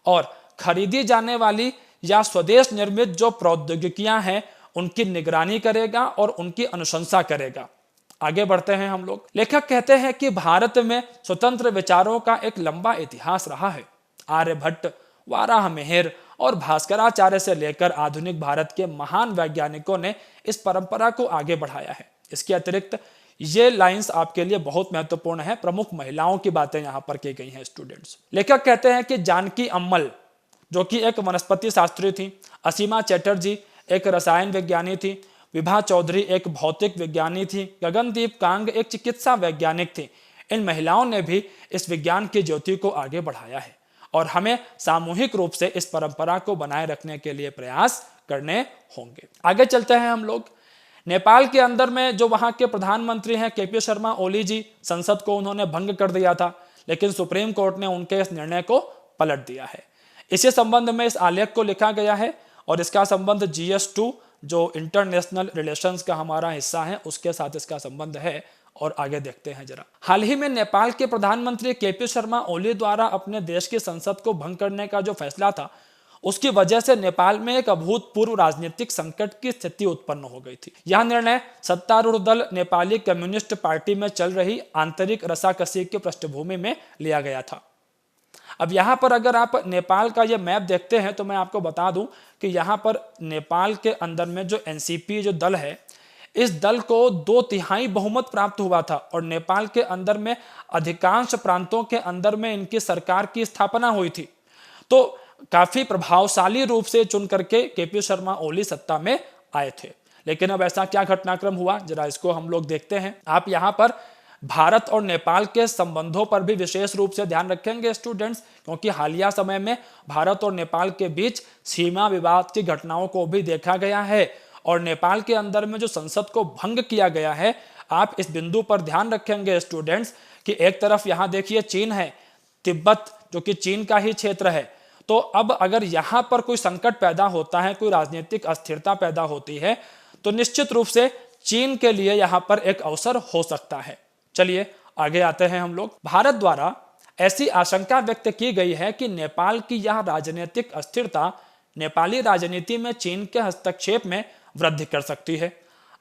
और खरीदी जाने वाली या स्वदेश निर्मित जो प्रौद्योगिकियां हैं उनकी निगरानी करेगा और उनकी अनुशंसा करेगा। आगे बढ़ते हैं हम लोग। लेखक कहते हैं कि भारत में स्वतंत्र विचारों का एक लंबा इतिहास रहा है। आर्यभट्ट, वाराहमिहिर और भास्कराचार्य से लेकर आधुनिक भारत के महान वैज्ञानिकों ने इस परंपरा को आगे बढ़ाया है। इसके अतिरिक्त ये लाइंस आपके लिए बहुत महत्वपूर्ण है, प्रमुख महिलाओं की बातें यहां पर की गई हैं स्टूडेंट्स। लेखक कहते हैं कि जानकी अम्मल जो कि एक वनस्पति शास्त्री थी, असीमा चैटर्जी एक रसायन विज्ञानी थी, विभा चौधरी एक भौतिक विज्ञानी थी, गगनदीप कांग एक चिकित्सा वैज्ञानिक थी। इन महिलाओं ने भी इस विज्ञान की ज्योति को आगे बढ़ाया है और हमें सामूहिक रूप से इस परंपरा को बनाए रखने के लिए प्रयास करने होंगे। आगे चलते हैं हम लोग। नेपाल के अंदर में जो वहां के प्रधानमंत्री हैं केपी शर्मा ओली जी, संसद को उन्होंने भंग कर दिया था, लेकिन सुप्रीम कोर्ट ने उनके इस निर्णय को पलट दिया है। इसी संबंध में इस आलेख को लिखा गया है और इसका संबंध GS2 जो इंटरनेशनल रिलेशंस का हमारा हिस्सा है उसके साथ इसका संबंध है। और आगे देखते हैं जरा। हाल ही में नेपाल के प्रधानमंत्री केपी शर्मा ओली द्वारा अपने देश की संसद को भंग करने का जो फैसला था उसकी वजह से नेपाल में एक अभूतपूर्व राजनीतिक संकट की स्थिति उत्पन्न हो गई थी। यह निर्णय सत्तारूढ़ दल नेपाली कम्युनिस्ट पार्टी में चल रही आंतरिक रसाकसी की पृष्ठभूमि में लिया गया था। अब यहाँ पर अगर आप नेपाल का यह मैप देखते हैं तो मैं आपको बता दूं कि यहाँ पर नेपाल के अंदर में जो एनसीपी जो दल है, इस दल को 2/3 बहुमत प्राप्त हुआ था और नेपाल के अंदर में अधिकांश प्रांतों के अंदर में इनकी सरकार की स्थापना हुई थी। तो काफी प्रभावशाली रूप से चुन करके केपी शर्मा ओली सत्ता में आए थे। लेकिन अब ऐसा क्या घटनाक्रम हुआ, जरा इसको हम लोग देखते हैं। आप यहाँ पर भारत और नेपाल के संबंधों पर भी विशेष रूप से ध्यान रखेंगे स्टूडेंट्स, क्योंकि हालिया समय में भारत और नेपाल के बीच सीमा विवाद की घटनाओं को भी देखा गया है और नेपाल के अंदर में जो संसद को भंग किया गया है, आप इस बिंदु पर ध्यान रखेंगे स्टूडेंट्स कि एक तरफ यहाँ देखिए चीन है, तिब्बत जो कि चीन का ही क्षेत्र है। तो अब अगर यहाँ पर कोई संकट पैदा होता है, कोई राजनीतिक अस्थिरता पैदा होती है, तो निश्चित रूप से चीन के लिए यहाँ पर एक अवसर हो सकता है। चलिए आगे आते हैं हम लोग। भारत द्वारा ऐसी आशंका व्यक्त की गई है कि नेपाल की यह राजनीतिक अस्थिरता नेपाली राजनीति में चीन के हस्तक्षेप में वृद्धि कर सकती है।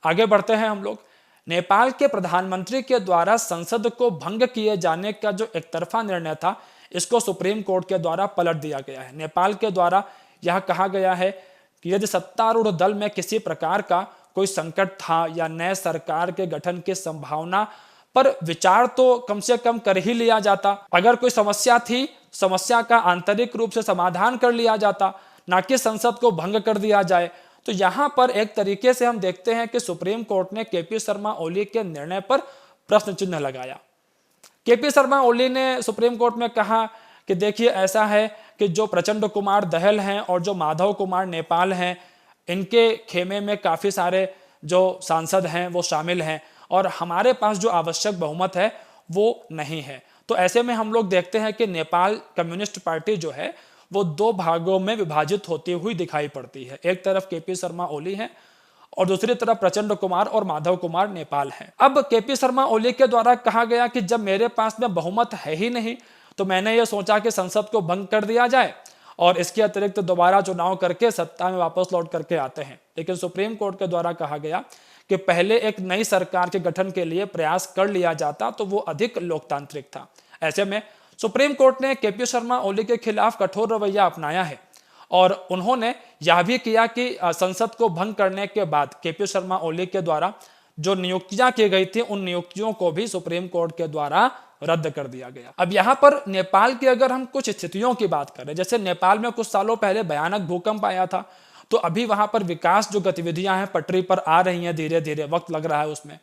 आगे बढ़ते हैं हम लोग। नेपाल के प्रधानमंत्री के द्वारा संसद को भंग किए जाने का जो एकतरफा निर्णय था, इसको सुप्रीम कोर्ट के द्वारा पलट दिया गया है। नेपाल के द्वारा यह कहा गया है कि यदि सत्तारूढ़ दल में किसी प्रकार का कोई संकट था या नए सरकार के गठन की संभावना पर विचार तो कम से कम कर ही लिया जाता। अगर कोई समस्या थी, समस्या का आंतरिक रूप से समाधान कर लिया जाता, ना कि संसद को भंग कर दिया जाए। तो यहां पर एक तरीके से हम देखते हैं कि सुप्रीम कोर्ट ने केपी शर्मा ओली के निर्णय पर प्रश्न चिन्ह लगाया। केपी शर्मा ओली ने सुप्रीम कोर्ट में कहा कि देखिए ऐसा है कि जो प्रचंड कुमार दहल हैं और जो माधव कुमार नेपाल हैं, इनके खेमे में काफी सारे जो सांसद हैं वो शामिल हैं और हमारे पास जो आवश्यक बहुमत है वो नहीं है। तो ऐसे में हम लोग देखते हैं कि नेपाल कम्युनिस्ट पार्टी जो है वो 2 भागों में विभाजित होती हुई दिखाई पड़ती है। एक तरफ केपी शर्मा ओली है और दूसरी तरफ प्रचंड कुमार और माधव कुमार नेपाल हैं। अब केपी शर्मा ओली के द्वारा कहा गया कि जब मेरे पास में बहुमत है ही नहीं, तो मैंने ये सोचा कि संसद को भंग कर दिया जाए और इसके अतिरिक्त दोबारा चुनाव करके सत्ता में वापस लौट करके आते हैं। लेकिन सुप्रीम कोर्ट के द्वारा कहा गया कि पहले एक नई सरकार के गठन के लिए प्रयास कर लिया जाता तो वो अधिक लोकतांत्रिक था। ऐसे में सुप्रीम कोर्ट ने केपी शर्मा ओली के खिलाफ कठोर रवैया अपनाया है और उन्होंने यह भी किया कि संसद को भंग करने के बाद केपी शर्मा ओली के द्वारा जो नियुक्तियां की गई थी, उन नियुक्तियों को भी सुप्रीम कोर्ट के द्वारा रद्द कर दिया गया। अब यहाँ पर नेपाल की अगर हम कुछ स्थितियों की बात करें, जैसे नेपाल में कुछ सालों पहले भयानक भूकंप आया था, तो अभी वहां पर विकास जो गतिविधियां हैं पटरी पर आ रही हैं, धीरे धीरे वक्त लग रहा है उसमें।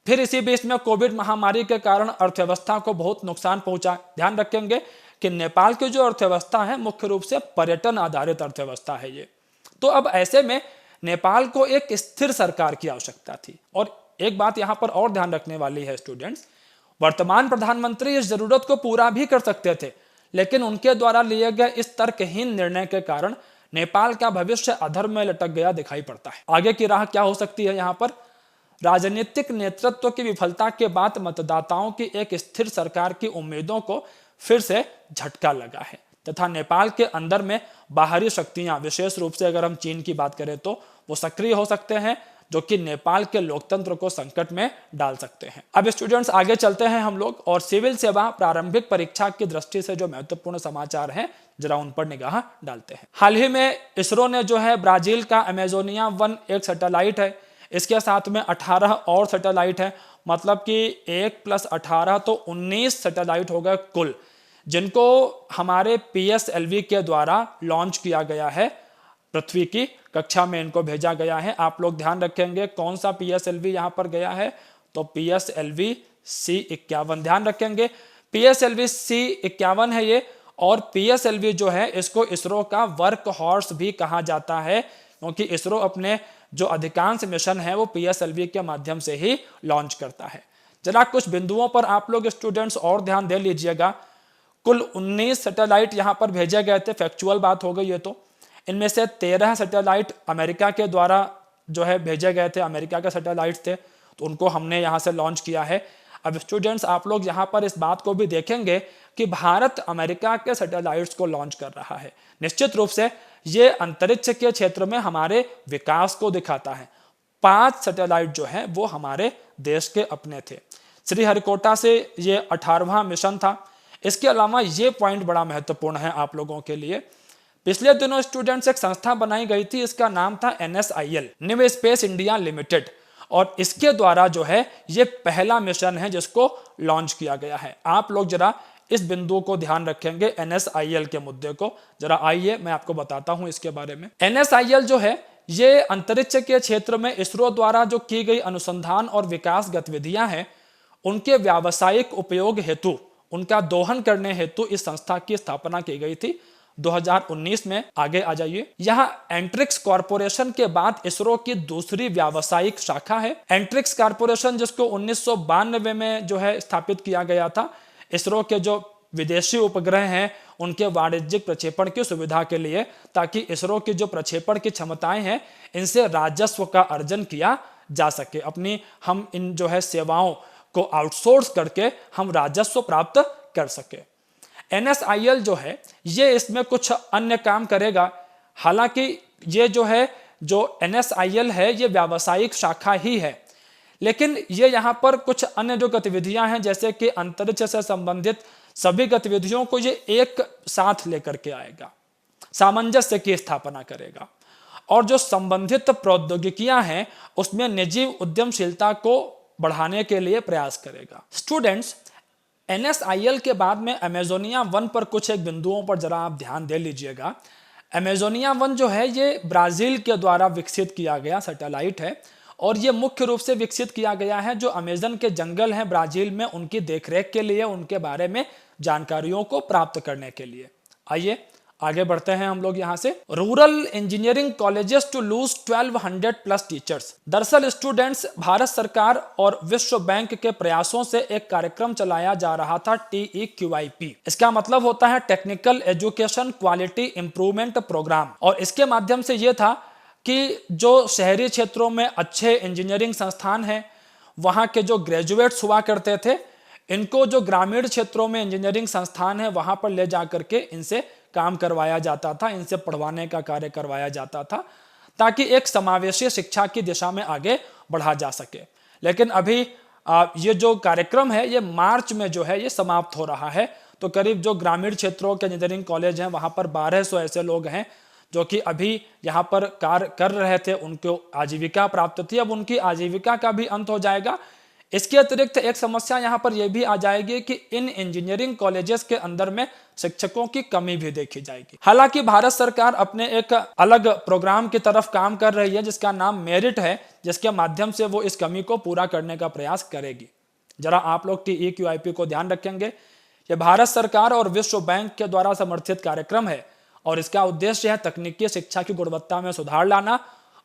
फिर इसी बीच में कोविड महामारी के कारण अर्थव्यवस्था को बहुत नुकसान पहुंचा। ध्यान रखेंगे कि नेपाल की जो अर्थव्यवस्था है मुख्य रूप से पर्यटन आधारित अर्थव्यवस्था है ये। तो अब ऐसे में नेपाल को एक स्थिर सरकार की आवश्यकता थी। और एक बात यहाँ पर और ध्यान रखने वाली है स्टूडेंट्स, वर्तमान प्रधानमंत्री इस जरूरत को पूरा भी कर सकते थे, लेकिन उनके द्वारा लिए गए इस तर्कहीन निर्णय के कारण नेपाल का भविष्य अधर में लटक गया दिखाई पड़ता है। आगे की राह क्या हो सकती है? यहाँ पर राजनीतिक नेतृत्व की विफलता के बाद मतदाताओं की एक स्थिर सरकार की उम्मीदों को फिर से झटका लगा है तथा नेपाल के अंदर में बाहरी शक्तियां, विशेष रूप से अगर हम चीन की बात करें तो वो सक्रिय हो सकते हैं, जो कि नेपाल के लोकतंत्र को संकट में डाल सकते हैं। अब स्टूडेंट्स आगे चलते हैं हम लोग और सिविल सेवा प्रारंभिक परीक्षा की दृष्टि से जो महत्वपूर्ण समाचार हैं जरा उन पर निगाह डालते हैं। हाल ही में इसरो ने जो है ब्राजील का अमेजोनिया 1 एक सैटेलाइट है, इसके साथ में 18 और सैटेलाइट है, मतलब कि 1 + 18 तो 19 सैटेलाइट हो गए कुल, जिनको हमारे PSLV के द्वारा लॉन्च किया गया है। पृथ्वी की कक्षा में इनको भेजा गया है। आप लोग ध्यान रखेंगे कौन सा PSLV यहाँ पर गया है, तो PSLV C51 ध्यान रखेंगे। PSLV C51 है ये, और PSLV जो है इसको इसरो का वर्क हॉर्स भी कहा जाता है, क्योंकि इसरो अपने जो अधिकांश मिशन है वो PSLV के माध्यम से ही लॉन्च करता है। जरा कुछ बिंदुओं पर आप लोग स्टूडेंट्स और ध्यान दे लीजिएगा। कुल 19 सैटेलाइट यहाँ पर भेजे गए थे, फैक्चुअल बात हो गई ये तो। इनमें से 13 सैटेलाइट अमेरिका के द्वारा जो है भेजे गए थे, अमेरिका के सैटेलाइट थे, तो उनको हमने यहाँ से लॉन्च किया है। अब स्टूडेंट्स आप लोग यहाँ पर इस बात को भी देखेंगे कि भारत अमेरिका के सैटेलाइट्स को लॉन्च कर रहा है। निश्चित रूप से ये अंतरिक्ष के क्षेत्र में हमारे विकास को दिखाता है। 5 सैटेलाइट जो है वो हमारे देश के अपने थे। श्रीहरिकोटा से ये 18वां मिशन था। इसके अलावा ये पॉइंट बड़ा महत्वपूर्ण है आप लोगों के लिए। पिछले दिनों स्टूडेंट्स एक संस्था बनाई गई थी, इसका नाम था NSIL, new space India limited, और इसके द्वारा जो है ये पहला मिशन है जिसको लॉन्च किया गया है। आप लोग जरा इस बिंदु को ध्यान रखेंगे, NSIL के मुद्दे को। जरा आइए मैं आपको बताता हूं इसके बारे में। NSIL जो है ये अंतरिक्ष के क्षेत्र में इसरो द्वारा जो की गई अनुसंधान और विकास गतिविधियां हैं उनके व्यावसायिक उपयोग हेतु, उनका दोहन करने हेतु इस संस्था की स्थापना की गई थी 2019 में। आगे आ जाइए। यह एंट्रिक्स कॉरपोरेशन के बाद इसरो की दूसरी व्यावसायिक शाखा है। एंट्रिक्स कॉरपोरेशन जिसको 1992 में जो है स्थापित किया गया था इसरो के जो विदेशी उपग्रह हैं उनके वाणिज्यिक प्रक्षेपण की सुविधा के लिए, ताकि इसरो की जो प्रक्षेपण की क्षमताएं हैं इनसे राजस्व का अर्जन किया जा सके। अपनी हम इन जो है सेवाओं को आउटसोर्स करके हम राजस्व प्राप्त कर सके। NSIL जो है ये इसमें कुछ अन्य काम करेगा। हालांकि ये जो है जो NSIL है ये व्यावसायिक शाखा ही है, लेकिन ये यहाँ पर कुछ अन्य जो गतिविधियां हैं जैसे कि अंतरिक्ष से संबंधित सभी गतिविधियों को ये एक साथ लेकर के आएगा, सामंजस्य की स्थापना करेगा और जो संबंधित प्रौद्योगिकियां हैं उसमें निजी उद्यमशीलता को बढ़ाने के लिए प्रयास करेगा। स्टूडेंट्स, NSIL के बाद में अमेजोनिया 1 पर कुछ एक बिंदुओं पर जरा आप ध्यान दे लीजिएगा। अमेजोनिया 1 जो है ये ब्राजील के द्वारा विकसित किया गया सैटेलाइट है और ये मुख्य रूप से विकसित किया गया है जो अमेजन के जंगल हैं ब्राजील में उनकी देखरेख के लिए, उनके बारे में जानकारियों को प्राप्त करने के लिए। आइए आगे बढ़ते हैं हम लोग यहाँ से। Rural engineering colleges to lose 1200 plus teachers. दरअसल स्टूडेंट्स, भारत सरकार और विश्व बैंक के प्रयासों से एक कार्यक्रम चलाया जा रहा था TEQIP। इसका मतलब होता है technical education quality improvement programme, और इसके माध्यम से ये था कि जो शहरी क्षेत्रों में अच्छे इंजीनियरिंग संस्थान हैं वहाँ के जो ग्रेजुएट्स हुआ करते थे इनको जो ग्रामीण क्षेत्रों में इंजीनियरिंग संस्थान है वहाँ पर ले जा करके इनसे काम करवाया जाता था, इनसे पढ़वाने का कार्य करवाया जाता था ताकि एक समावेशी शिक्षा की दिशा में आगे बढ़ा जा सके। लेकिन अभी ये जो कार्यक्रम है ये मार्च में जो है ये समाप्त हो रहा है। तो करीब जो ग्रामीण क्षेत्रों के इंजीनियरिंग कॉलेज हैं वहाँ पर 1200 ऐसे लोग हैं जो कि अभी यहाँ पर कार्य कर रहे थे, उनको आजीविका प्राप्त थी, अब उनकी आजीविका का भी अंत हो जाएगा। इसके अतिरिक्त एक समस्या यहाँ पर यह भी आ जाएगी कि इन इंजीनियरिंग कॉलेजेस के अंदर में शिक्षकों की कमी भी देखी जाएगी। हालांकि भारत सरकार अपने एक अलग प्रोग्राम की तरफ काम कर रही है जिसका नाम मेरिट है, जिसके माध्यम से वो इस कमी को पूरा करने का प्रयास करेगी। जरा आप लोग TEQIP को ध्यान रखेंगे। यह भारत सरकार और विश्व बैंक के द्वारा समर्थित कार्यक्रम है और इसका उद्देश्य है तकनीकी शिक्षा की गुणवत्ता में सुधार लाना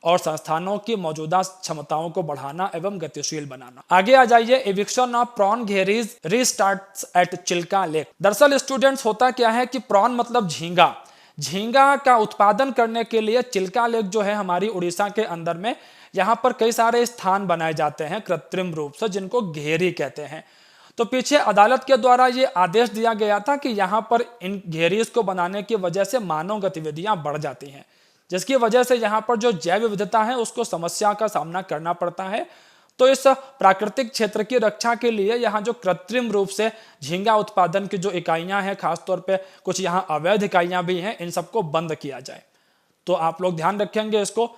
और संस्थानों की मौजूदा क्षमताओं को बढ़ाना एवं गतिशील बनाना। आगे आ जाइए। Eviction of prawn gheries restarts at Chilika lake. दरअसल स्टूडेंट्स, होता क्या है कि प्रॉन मतलब झींगा, झींगा का उत्पादन करने के लिए चिल्का लेक जो है हमारी उड़ीसा के अंदर में, यहाँ पर कई सारे स्थान बनाए जाते हैं कृत्रिम रूप से जिनको घेरी कहते हैं। तो पीछे अदालत के द्वारा ये आदेश दिया गया था कि यहाँ पर इन घेरीज को बनाने की वजह से मानव गतिविधियां बढ़ जाती हैं, जिसकी वजह से यहाँ पर जो जैव विविधता है उसको समस्या का सामना करना पड़ता है। तो इस प्राकृतिक क्षेत्र की रक्षा के लिए यहाँ जो कृत्रिम रूप से झींगा उत्पादन की जो इकाइयां हैं, खासतौर पे कुछ यहाँ अवैध इकाइयां भी हैं, इन सबको बंद किया जाए। तो आप लोग ध्यान रखेंगे इसको।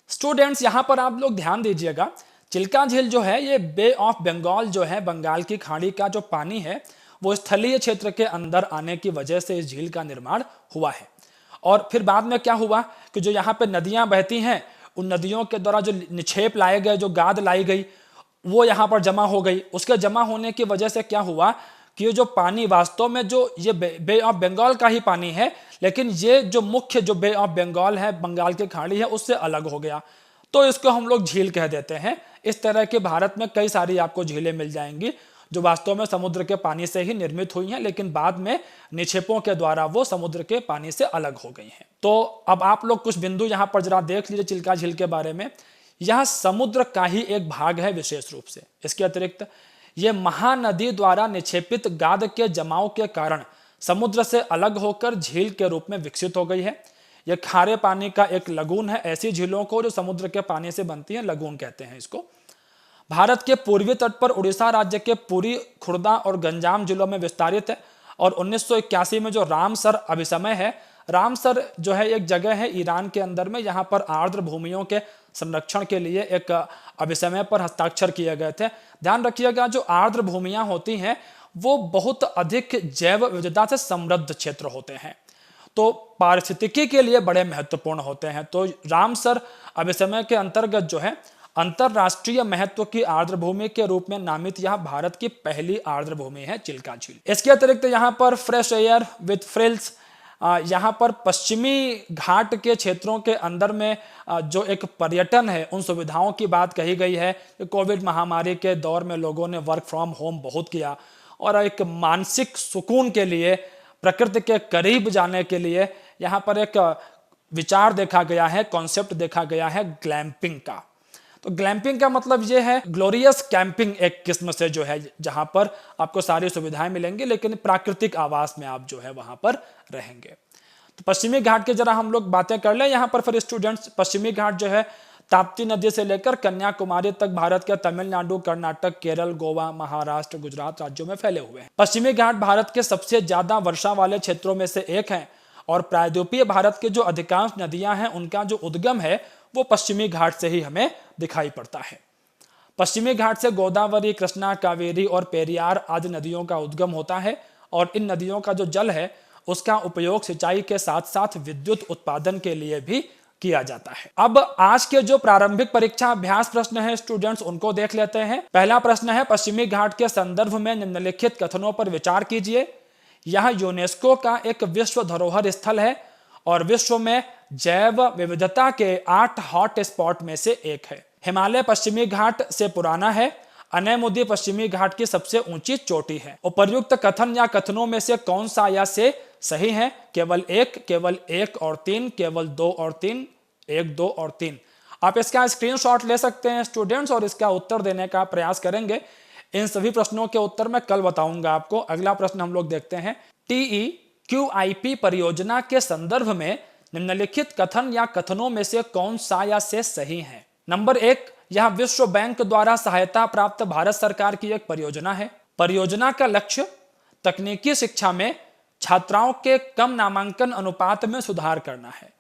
स्टूडेंट्स, यहाँ पर आप लोग ध्यान दीजिएगा, चिल्का झील जो है ये बे ऑफ बंगाल जो है, बंगाल की खाड़ी का जो पानी है वो स्थलीय क्षेत्र के अंदर आने की वजह से इस झील का निर्माण हुआ है। और फिर बाद में क्या हुआ कि जो यहाँ पे नदियां बहती हैं उन नदियों के द्वारा जो निक्षेप लाए गए, जो गाद लाई गई, वो यहाँ पर जमा हो गई। उसके जमा होने की वजह से क्या हुआ कि ये जो पानी वास्तव में जो ये बे ऑफ बंगाल का ही पानी है, लेकिन ये जो मुख्य जो बे ऑफ बंगाल है, बंगाल की खाड़ी है, उससे अलग हो गया। तो इसको हम लोग झील कह देते हैं। इस तरह के भारत में कई सारी आपको झीलें मिल जाएंगी जो वास्तव में समुद्र के पानी से ही निर्मित हुई हैं, लेकिन बाद में निक्षेपों के द्वारा वो समुद्र के पानी से अलग हो गई हैं। तो अब आप लोग कुछ बिंदु यहाँ पर जरा देख लीजिए चिल्का झील के बारे में। यह समुद्र का ही एक भाग है विशेष रूप से। इसके अतिरिक्त ये महानदी द्वारा निक्षेपित गाद के जमाव के कारण समुद्र से अलग होकर झील के रूप में विकसित हो गई है। यह खारे पानी का एक लगून है। ऐसी झीलों को जो समुद्र के पानी से बनती है लगून कहते हैं इसको। भारत के पूर्वी तट पर उड़ीसा राज्य के पुरी, खुर्दा और गंजाम जिलों में विस्तारित है और 1981 में जो रामसर अभिसमय है, रामसर जो है एक जगह है ईरान के अंदर में, यहाँ पर आर्द्र भूमियों के संरक्षण के लिए एक अभिसमय पर हस्ताक्षर किए गए थे। ध्यान रखिएगा, जो आर्द्र भूमियां होती हैं वो बहुत अधिक जैव विविधता से समृद्ध क्षेत्र होते हैं, तो पारिस्थितिकी के लिए बड़े महत्वपूर्ण होते हैं। तो रामसर अभिसमय के अंतर्गत जो है अंतरराष्ट्रीय महत्व की आर्द्र भूमि के रूप में नामित यह भारत की पहली आर्द्र भूमि है चिल्का झील। इसके अतिरिक्त यहाँ पर फ्रेश एयर विद फ्रिल्स, यहाँ पर पश्चिमी घाट के क्षेत्रों के अंदर में जो एक पर्यटन है उन सुविधाओं की बात कही गई है। कोविड महामारी के दौर में लोगों ने वर्क फ्रॉम होम बहुत किया और एक मानसिक सुकून के लिए, प्रकृति के करीब जाने के लिए यहाँ पर एक विचार देखा गया है, कॉन्सेप्ट देखा गया है ग्लैम्पिंग का। तो ग्लैम्पिंग का मतलब ये है ग्लोरियस कैंपिंग, एक किस्म से जो है जहां पर आपको सारी सुविधाएं मिलेंगी लेकिन प्राकृतिक आवास में आप जो है वहां पर रहेंगे। तो पश्चिमी घाट के जरा हम लोग बातें कर लें यहाँ पर फिर स्टूडेंट्स। पश्चिमी घाट जो है ताप्ती नदी से लेकर कन्याकुमारी तक भारत के तमिलनाडु, कर्नाटक, केरल, गोवा, महाराष्ट्र, गुजरात राज्यों में फैले हुए हैं। पश्चिमी घाट भारत के सबसे ज्यादा वर्षा वाले क्षेत्रों में से एक है और प्रायद्वीपीय भारत के जो अधिकांश नदियां हैं उनका जो उद्गम है वो पश्चिमी घाट से ही हमें दिखाई पड़ता है। पश्चिमी घाट से गोदावरी, कृष्णा, कावेरी और पेरियार आदि नदियों का उद्गम होता है और इन नदियों का जो जल है उसका उपयोग सिंचाई के साथ साथ विद्युत उत्पादन के लिए भी किया जाता है। अब आज के जो प्रारंभिक परीक्षा अभ्यास प्रश्न है स्टूडेंट्स उनको देख लेते हैं। पहला प्रश्न है, पश्चिमी घाट के संदर्भ में निम्नलिखित कथनों पर विचार कीजिए। यह यूनेस्को का एक विश्व धरोहर स्थल है और विश्व में जैव विविधता के 8 हॉट स्पॉट में से एक है। हिमालय पश्चिमी घाट से पुराना है। अनैमुदी पश्चिमी घाट की सबसे ऊंची चोटी है। उपर्युक्त कथन या कथनों में से कौन सा या से सही है? केवल एक और तीन, केवल 2 और 3, 1, 2 और 3। आप इसका स्क्रीनशॉट ले सकते हैं स्टूडेंट्स और इसका उत्तर देने का प्रयास करेंगे। इन सभी प्रश्नों के उत्तर मैं कल बताऊंगा आपको। अगला प्रश्न हम लोग देखते हैं। TEQIP परियोजना के संदर्भ में निम्नलिखित कथन या कथनों में से कौन सा या से सही है? नंबर 1, यह विश्व बैंक द्वारा सहायता प्राप्त भारत सरकार की एक परियोजना है। परियोजना का लक्ष्य तकनीकी शिक्षा में छात्राओं के कम नामांकन अनुपात में सुधार करना है।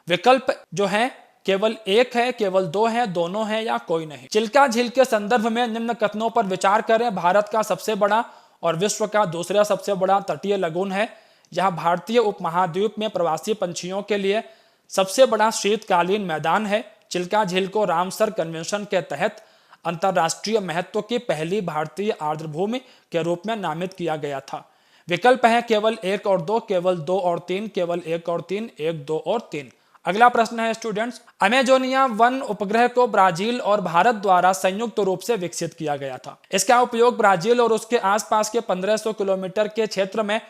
विकल्प जो है केवल 1 है, केवल 2 है, दोनों है या कोई नहीं। चिल्का झील के संदर्भ में निम्न कथनों पर विचार करें। भारत का सबसे बड़ा और विश्व का दूसरा सबसे बड़ा तटीय लगून है। यह भारतीय उपमहाद्वीप में प्रवासी पंछियों के लिए सबसे बड़ा शीतकालीन मैदान है। चिल्का झील को रामसर कन्वेंशन के तहत अंतरराष्ट्रीय महत्व की पहली भारतीय आर्द्रभूमि के रूप में नामित किया गया था। विकल्प है केवल 1 और 2, केवल 2 और 3, केवल 1 और 3, 1, 2 और 3। अगला प्रश्न है स्टूडेंट्स, अमेजोनिया वन उपग्रह को ब्राजील और भारत द्वारा संयुक्त रूप से विकसित किया गया था। इसका उपयोग ब्राजील और उसके आसपास के 1500 किलोमीटर के क्षेत्र में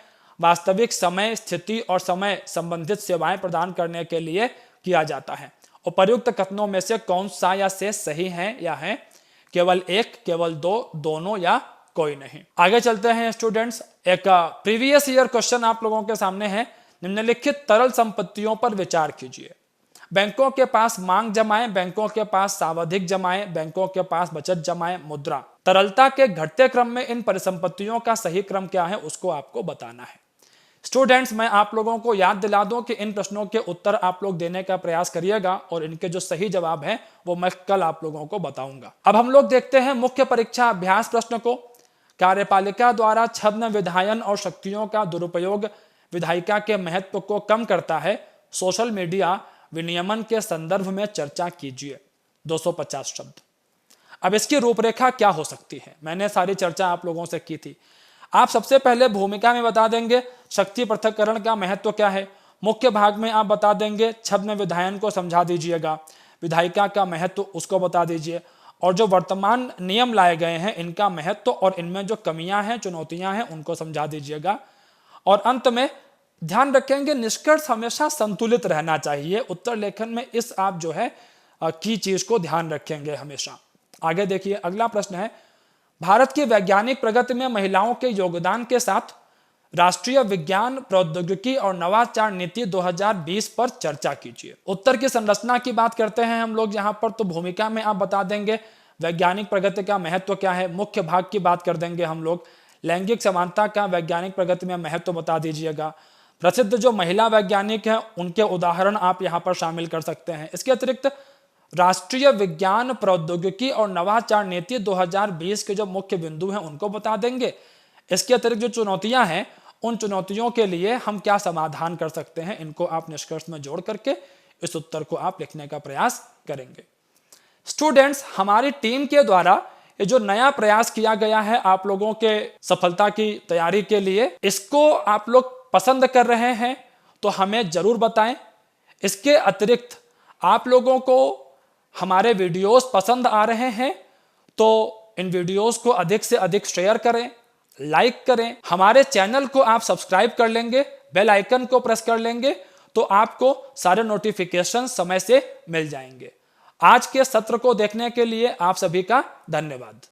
वास्तविक समय, स्थिति और समय संबंधित सेवाएं प्रदान करने के लिए किया जाता है। उपर्युक्त कथनों में से कौन सा या से सही है या है? केवल 1, केवल 2, दोनों या कोई नहीं। आगे चलते हैं स्टूडेंट्स। एक प्रीवियस ईयर क्वेश्चन आप लोगों के सामने है। निम्नलिखित तरल संपत्तियों पर विचार कीजिए। बैंकों के पास मांग जमाएं, बैंकों के पास सावधिक जमाएं, बैंकों के पास बचत जमाएं, मुद्रा। तरलता के घटते क्रम में इन परिसंपत्तियों का सही क्रम क्या है उसको आपको बताना है। स्टूडेंट्स, मैं आप लोगों को याद दिला दूं कि इन प्रश्नों के उत्तर आप लोग देने का प्रयास करिएगा और इनके जो सही जवाब हैं वो मैं कल आप लोगों को बताऊंगा। अब हम लोग देखते हैं मुख्य परीक्षा अभ्यास प्रश्न को। कार्यपालिका द्वारा छद्म विधायन और शक्तियों का दुरुपयोग विधायिका के महत्व को कम करता है। सोशल मीडिया विनियमन के संदर्भ में चर्चा कीजिए। 250 शब्द। अब इसकी रूपरेखा क्या हो सकती है? मैंने सारी चर्चा आप लोगों से की थी। आप सबसे पहले भूमिका में बता देंगे शक्ति पृथक्करण का महत्व क्या है। मुख्य भाग में आप बता देंगे छद्म विधायन को समझा दीजिएगा, विधायिका का महत्व उसको बता दीजिए और जो वर्तमान नियम लाए गए हैं इनका महत्व और इनमें जो कमियां हैं, चुनौतियां हैं उनको समझा दीजिएगा। और अंत में ध्यान रखेंगे निष्कर्ष हमेशा संतुलित रहना चाहिए। उत्तर लेखन में इस आप जो है की चीज को ध्यान रखेंगे हमेशा। आगे देखिए, अगला प्रश्न है, भारत की वैज्ञानिक प्रगति में महिलाओं के योगदान के साथ राष्ट्रीय विज्ञान प्रौद्योगिकी और नवाचार नीति 2020 पर चर्चा कीजिए। उत्तर की संरचना की बात करते हैं हम लोग यहाँ पर। तो भूमिका में आप बता देंगे वैज्ञानिक प्रगति का महत्व क्या है। मुख्य भाग की बात कर देंगे हम लोग। लैंगिक समानता का वैज्ञानिक प्रगति में महत्व बता दीजिएगा। प्रसिद्ध जो महिला वैज्ञानिक हैं उनके उदाहरण आप यहाँ पर शामिल कर सकते हैं। इसके अतिरिक्त राष्ट्रीय विज्ञान प्रौद्योगिकी और नवाचार नीति 2020 के जो मुख्य बिंदु हैं उनको बता देंगे। इसके अतिरिक्त जो चुनौतियां हैं उन चुनौतियों के लिए हम क्या समाधान कर सकते हैं, इनको आप निष्कर्ष में जोड़ करके इस उत्तर को आप लिखने का प्रयास करेंगे। स्टूडेंट्स, हमारी टीम के द्वारा ये जो नया प्रयास किया गया है आप लोगों के सफलता की तैयारी के लिए, इसको आप लोग पसंद कर रहे हैं तो हमें जरूर बताएं। इसके अतिरिक्त आप लोगों को हमारे वीडियोस पसंद आ रहे हैं तो इन वीडियोस को अधिक से अधिक शेयर करें, लाइक करें। हमारे चैनल को आप सब्सक्राइब कर लेंगे, बेल आइकन को प्रेस कर लेंगे तो आपको सारे नोटिफिकेशन समय से मिल जाएंगे। आज के सत्र को देखने के लिए आप सभी का धन्यवाद।